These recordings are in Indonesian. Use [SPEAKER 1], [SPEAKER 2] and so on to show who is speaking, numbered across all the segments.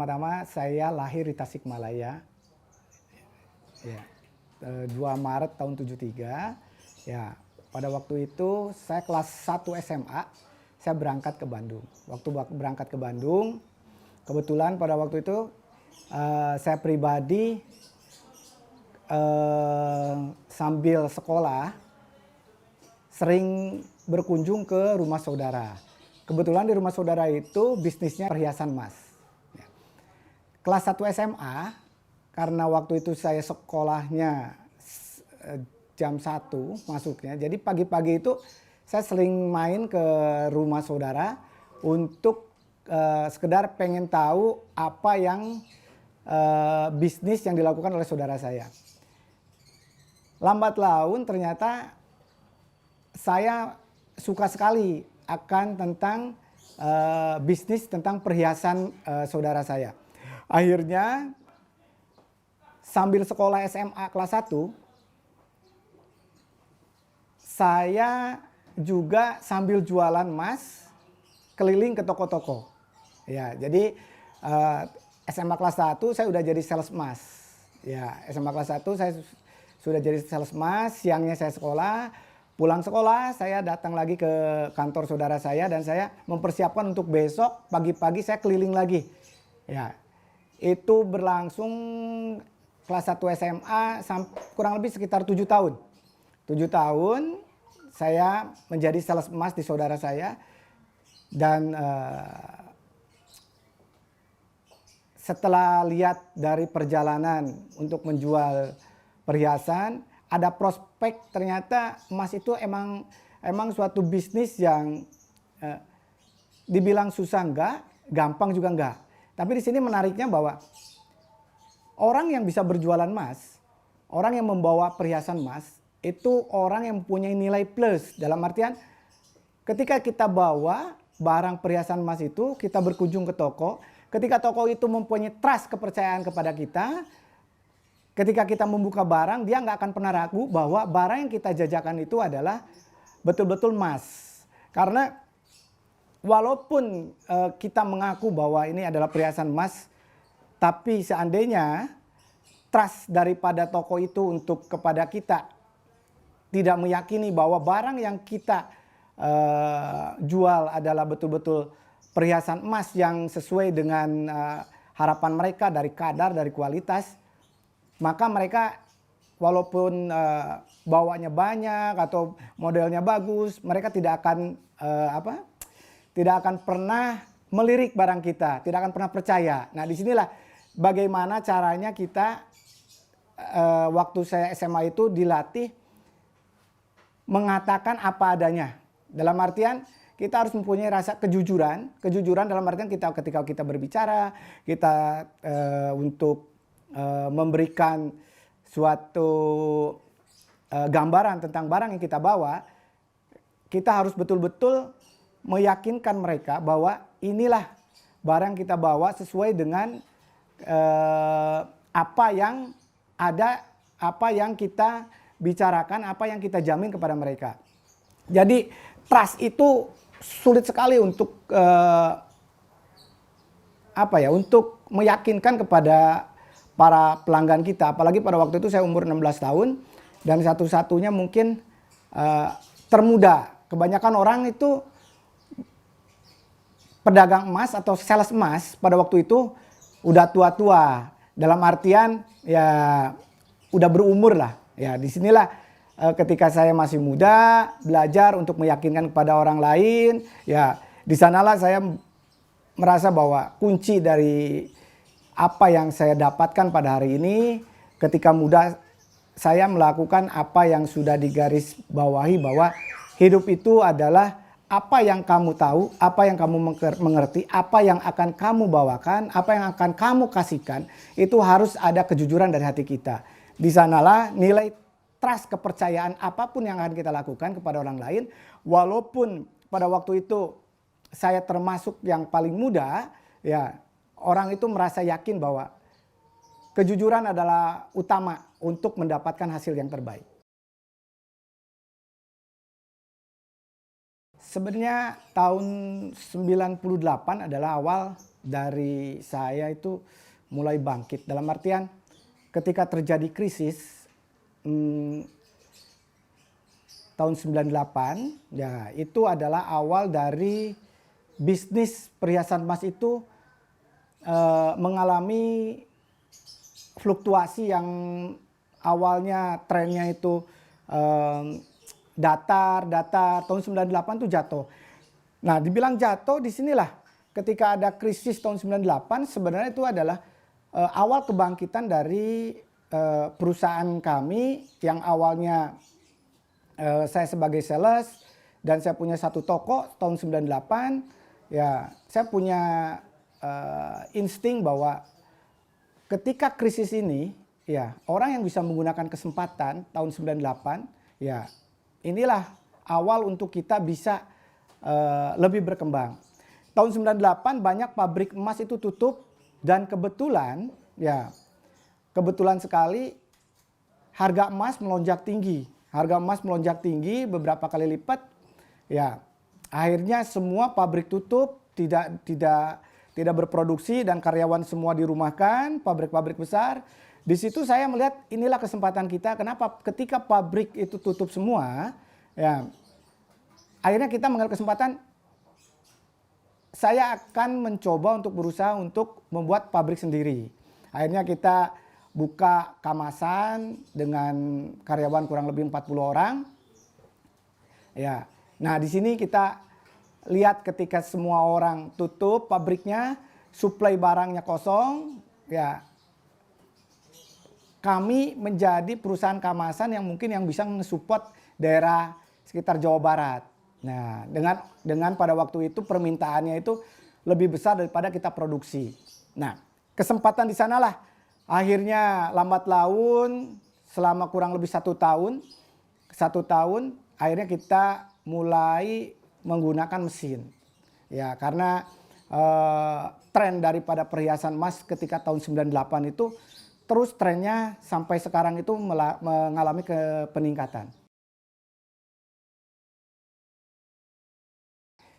[SPEAKER 1] pertama-tama saya lahir di Tasikmalaya, ya, 2 Maret tahun 73. Ya, pada waktu itu saya kelas 1 SMA, saya berangkat ke Bandung. Waktu berangkat ke Bandung, kebetulan pada waktu itu saya pribadi sambil sekolah sering berkunjung ke rumah saudara. Kebetulan di rumah saudara itu bisnisnya perhiasan emas. Kelas 1 SMA, karena waktu itu saya sekolahnya jam 1 masuknya. Jadi pagi-pagi itu saya sering main ke rumah saudara untuk sekedar pengen tahu apa yang bisnis yang dilakukan oleh saudara saya. Lambat laun ternyata saya suka sekali akan tentang bisnis tentang perhiasan saudara saya. Akhirnya sambil sekolah SMA kelas 1, saya juga sambil jualan emas keliling ke toko-toko. Ya, jadi SMA kelas 1 saya udah jadi sales emas. Ya, SMA kelas 1 saya sudah jadi sales emas, siangnya saya sekolah. Pulang sekolah, saya datang lagi ke kantor saudara saya dan saya mempersiapkan untuk besok pagi-pagi saya keliling lagi. Ya, itu berlangsung kelas 1 SMA kurang lebih sekitar 7 tahun. 7 tahun saya menjadi sales emas di saudara saya dan setelah lihat dari perjalanan untuk menjual perhiasan, ada prospek ternyata emas itu emang suatu bisnis yang dibilang susah enggak, gampang juga enggak. Tapi di sini menariknya bahwa orang yang bisa berjualan emas, orang yang membawa perhiasan emas, itu orang yang mempunyai nilai plus. Dalam artian ketika kita bawa barang perhiasan emas itu, kita berkunjung ke toko, ketika toko itu mempunyai trust, kepercayaan kepada kita, ketika kita membuka barang, dia nggak akan pernah ragu bahwa barang yang kita jajakan itu adalah betul-betul emas. Karena walaupun kita mengaku bahwa ini adalah perhiasan emas, tapi seandainya trust daripada toko itu untuk kepada kita tidak meyakini bahwa barang yang kita jual adalah betul-betul perhiasan emas yang sesuai dengan harapan mereka dari kadar, dari kualitas, maka mereka walaupun bawanya banyak atau modelnya bagus, mereka tidak akan pernah melirik barang kita, tidak akan pernah percaya. Nah, disinilah bagaimana caranya kita waktu saya SMA itu dilatih mengatakan apa adanya. Dalam artian kita harus mempunyai rasa kejujuran. Kejujuran dalam artian ketika kita berbicara, kita untuk memberikan suatu gambaran tentang barang yang kita bawa, kita harus betul-betul meyakinkan mereka bahwa inilah barang kita bawa sesuai dengan apa yang ada, apa yang kita bicarakan, apa yang kita jamin kepada mereka. Jadi trust itu sulit sekali untuk untuk meyakinkan kepada para pelanggan kita, apalagi pada waktu itu saya umur 16 tahun dan satu-satunya mungkin termuda. Kebanyakan orang itu pedagang emas atau sales emas pada waktu itu udah tua-tua, dalam artian ya udah berumur lah. Ya, disinilah ketika saya masih muda belajar untuk meyakinkan kepada orang lain. Ya, di sanalah saya merasa bahwa kunci dari apa yang saya dapatkan pada hari ini, ketika muda saya melakukan apa yang sudah digaris bawahi bahwa hidup itu adalah apa yang kamu tahu, apa yang kamu mengerti, apa yang akan kamu bawakan, apa yang akan kamu kasihkan, itu harus ada kejujuran dari hati kita. Di sanalah nilai trust, kepercayaan apapun yang akan kita lakukan kepada orang lain, walaupun pada waktu itu saya termasuk yang paling muda, ya orang itu merasa yakin bahwa kejujuran adalah utama untuk mendapatkan hasil yang terbaik. Sebenarnya tahun 98 adalah awal dari saya itu mulai bangkit. Dalam artian ketika terjadi krisis tahun 98, ya itu adalah awal dari bisnis perhiasan emas itu mengalami fluktuasi yang awalnya trennya itu datar, tahun 98 itu jatuh. Nah, dibilang jatuh disinilah ketika ada krisis tahun 98 sebenarnya itu adalah awal kebangkitan dari perusahaan kami yang awalnya saya sebagai sales dan saya punya satu toko tahun 98. Ya, saya punya insting bahwa ketika krisis ini, ya orang yang bisa menggunakan kesempatan tahun 98, ya inilah awal untuk kita bisa lebih berkembang. Tahun 98 banyak pabrik emas itu tutup dan kebetulan, ya kebetulan sekali harga emas melonjak tinggi. Harga emas melonjak tinggi beberapa kali lipat. Ya, akhirnya semua pabrik tutup, tidak berproduksi dan karyawan semua dirumahkan, pabrik-pabrik besar. Di situ saya melihat inilah kesempatan kita. Kenapa? Ketika pabrik itu tutup semua, ya akhirnya kita mengambil kesempatan. Saya akan mencoba untuk berusaha untuk membuat pabrik sendiri. Akhirnya kita buka kamasan dengan karyawan kurang lebih 40 orang. Ya. Nah, di sini kita lihat ketika semua orang tutup pabriknya, suplai barangnya kosong, ya. Kami menjadi perusahaan kamasan yang mungkin yang bisa mensupport daerah sekitar Jawa Barat. Nah, dengan pada waktu itu permintaannya itu lebih besar daripada kita produksi. Nah, kesempatan di sanalah akhirnya lambat laun selama kurang lebih satu tahun akhirnya kita mulai menggunakan mesin. Ya, karena tren daripada perhiasan emas ketika tahun 98 itu terus trennya sampai sekarang itu mengalami peningkatan.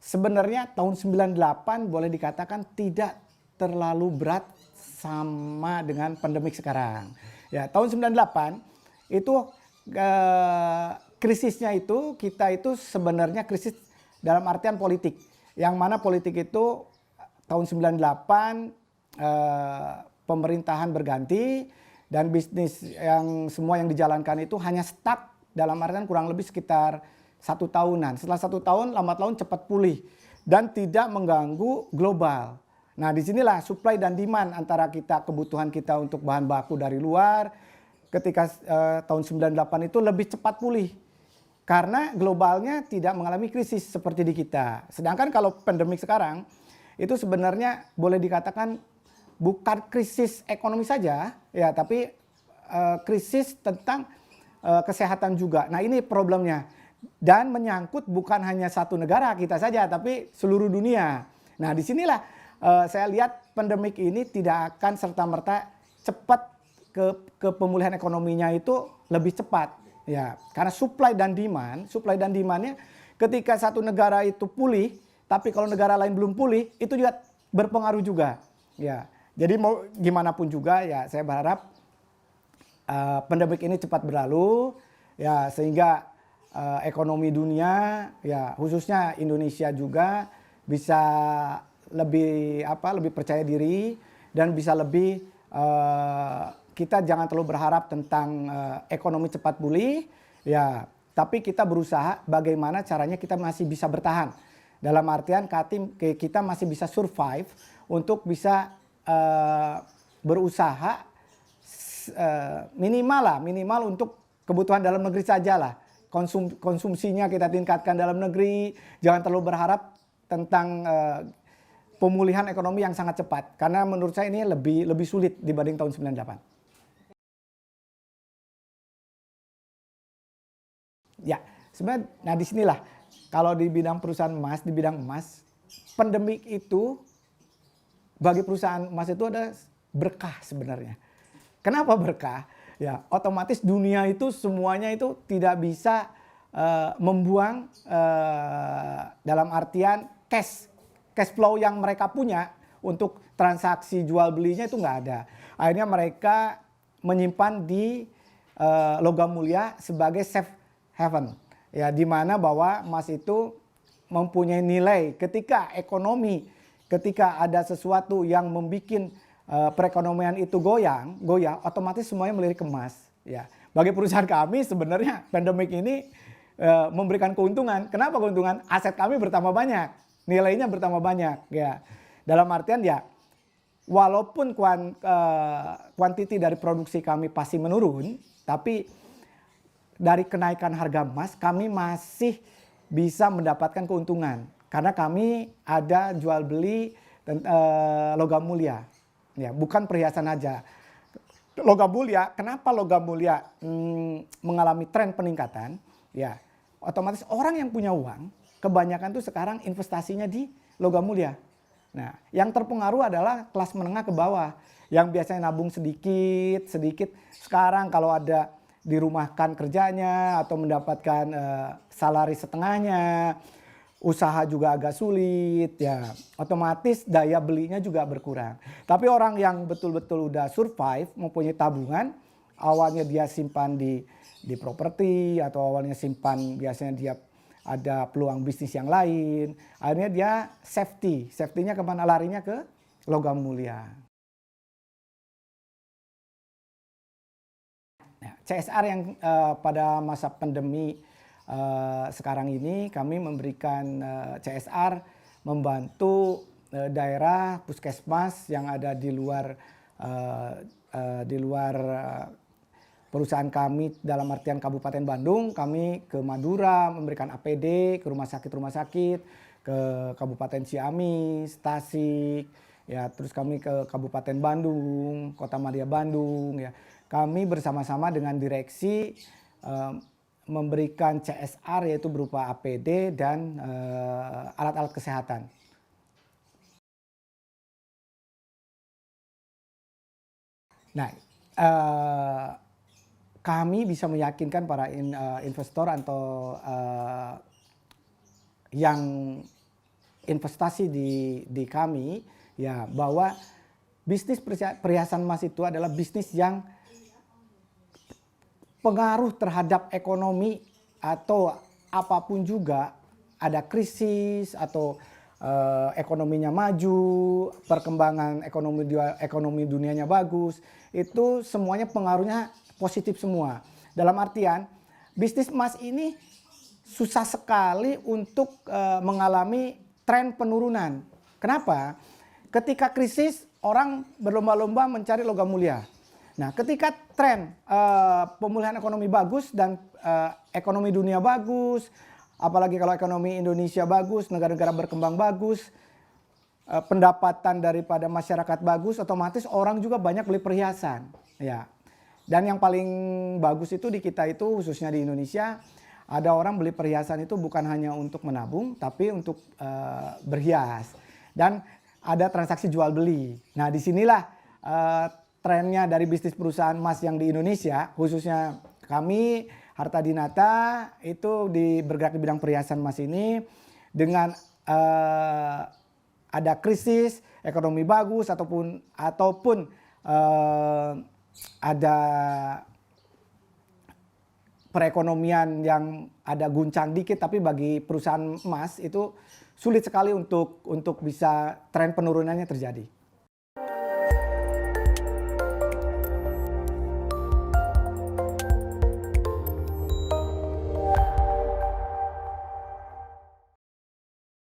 [SPEAKER 1] Sebenarnya tahun 98 boleh dikatakan tidak terlalu berat sama dengan pandemik sekarang. Ya, tahun 98 itu krisisnya itu kita itu sebenarnya krisis dalam artian politik. Yang mana politik itu tahun 98 pemerintahan berganti dan bisnis yang semua yang dijalankan itu hanya stuck dalam artian kurang lebih sekitar 1 tahunan. Setelah 1 tahun lambat laun cepat pulih dan tidak mengganggu global. Nah, disinilah supply dan demand antara kebutuhan kita untuk bahan baku dari luar ketika tahun 98 itu lebih cepat pulih. Karena globalnya tidak mengalami krisis seperti di kita. Sedangkan kalau pandemik sekarang itu sebenarnya boleh dikatakan bukan krisis ekonomi saja, ya, tapi krisis tentang kesehatan juga. Nah, ini problemnya. Dan menyangkut bukan hanya satu negara kita saja, tapi seluruh dunia. Nah, disinilah saya lihat pandemik ini tidak akan serta-merta cepat ke pemulihan ekonominya itu lebih cepat. Ya, karena supply dan demandnya ketika satu negara itu pulih, tapi kalau negara lain belum pulih, itu juga berpengaruh juga. Ya, jadi mau gimana pun juga, ya saya berharap pandemik ini cepat berlalu, ya sehingga ekonomi dunia, ya khususnya Indonesia juga bisa lebih percaya diri dan bisa lebih kita jangan terlalu berharap tentang ekonomi cepat pulih, ya tapi kita berusaha bagaimana caranya kita masih bisa bertahan dalam artian kita masih bisa survive untuk bisa berusaha minimal untuk kebutuhan dalam negeri saja lah. Konsumsinya kita tingkatkan dalam negeri, jangan terlalu berharap tentang pemulihan ekonomi yang sangat cepat. Karena menurut saya ini lebih sulit dibanding tahun 98. Ya, sebenarnya nah disinilah kalau di bidang perusahaan emas, di bidang emas, pandemik itu bagi perusahaan emas itu ada berkah sebenarnya. Kenapa berkah? Ya, otomatis dunia itu semuanya itu tidak bisa membuang dalam artian cash flow yang mereka punya untuk transaksi jual belinya itu nggak ada. Akhirnya mereka menyimpan di logam mulia sebagai safe haven, ya, di mana bahwa emas itu mempunyai nilai ketika ada sesuatu yang membuat perekonomian itu goyah, otomatis semuanya melirik ke emas. Ya, bagi perusahaan kami sebenarnya pandemik ini memberikan keuntungan. Kenapa keuntungan? Aset kami bertambah banyak, nilainya bertambah banyak. Ya, dalam artian ya, walaupun kuantiti dari produksi kami pasti menurun, tapi dari kenaikan harga emas kami masih bisa mendapatkan keuntungan karena kami ada jual beli logam mulia, ya, bukan perhiasan aja. Logam mulia, kenapa logam mulia mengalami tren peningkatan? Ya, otomatis orang yang punya uang kebanyakan tuh sekarang investasinya di logam mulia. Nah, yang terpengaruh adalah kelas menengah ke bawah yang biasanya nabung sedikit, sekarang kalau ada dirumahkan kerjanya atau mendapatkan salari setengahnya, usaha juga agak sulit, ya, otomatis daya belinya juga berkurang. Tapi orang yang betul-betul udah survive, mempunyai tabungan, awalnya dia simpan di properti atau awalnya simpan biasanya dia ada peluang bisnis yang lain, akhirnya dia safety-nya kemana? Larinya ke logam mulia. Nah, CSR yang pada masa pandemi sekarang ini kami memberikan CSR membantu daerah puskesmas yang ada di luar perusahaan kami, dalam artian Kabupaten Bandung. Kami ke Madura memberikan APD ke rumah sakit, ke Kabupaten Ciamis, Tasik, ya, terus kami ke Kabupaten Bandung, Kota Madia Bandung, ya. Kami bersama-sama dengan direksi memberikan CSR yaitu berupa APD dan alat-alat kesehatan. Nah, kami bisa meyakinkan para investor atau yang investasi di kami, ya, bahwa bisnis perhiasan emas itu adalah bisnis yang pengaruh terhadap ekonomi atau apapun juga, ada krisis atau ekonominya maju, perkembangan ekonomi dunianya bagus, itu semuanya pengaruhnya positif semua. Dalam artian bisnis emas ini susah sekali untuk mengalami tren penurunan. Kenapa? Ketika krisis orang berlomba-lomba mencari logam mulia. Nah, ketika tren pemulihan ekonomi bagus dan ekonomi dunia bagus, apalagi kalau ekonomi Indonesia bagus, negara-negara berkembang bagus, pendapatan daripada masyarakat bagus, otomatis orang juga banyak beli perhiasan. Ya. Dan yang paling bagus itu di kita itu, khususnya di Indonesia, ada orang beli perhiasan itu bukan hanya untuk menabung, tapi untuk berhias. Dan ada transaksi jual beli. Nah, disinilah trennya dari bisnis perusahaan emas yang di Indonesia, khususnya kami Harta Dinata itu bergerak di bidang perhiasan emas ini. Dengan ada krisis ekonomi bagus ataupun ada perekonomian yang ada guncang dikit, tapi bagi perusahaan emas itu sulit sekali untuk bisa tren penurunannya terjadi.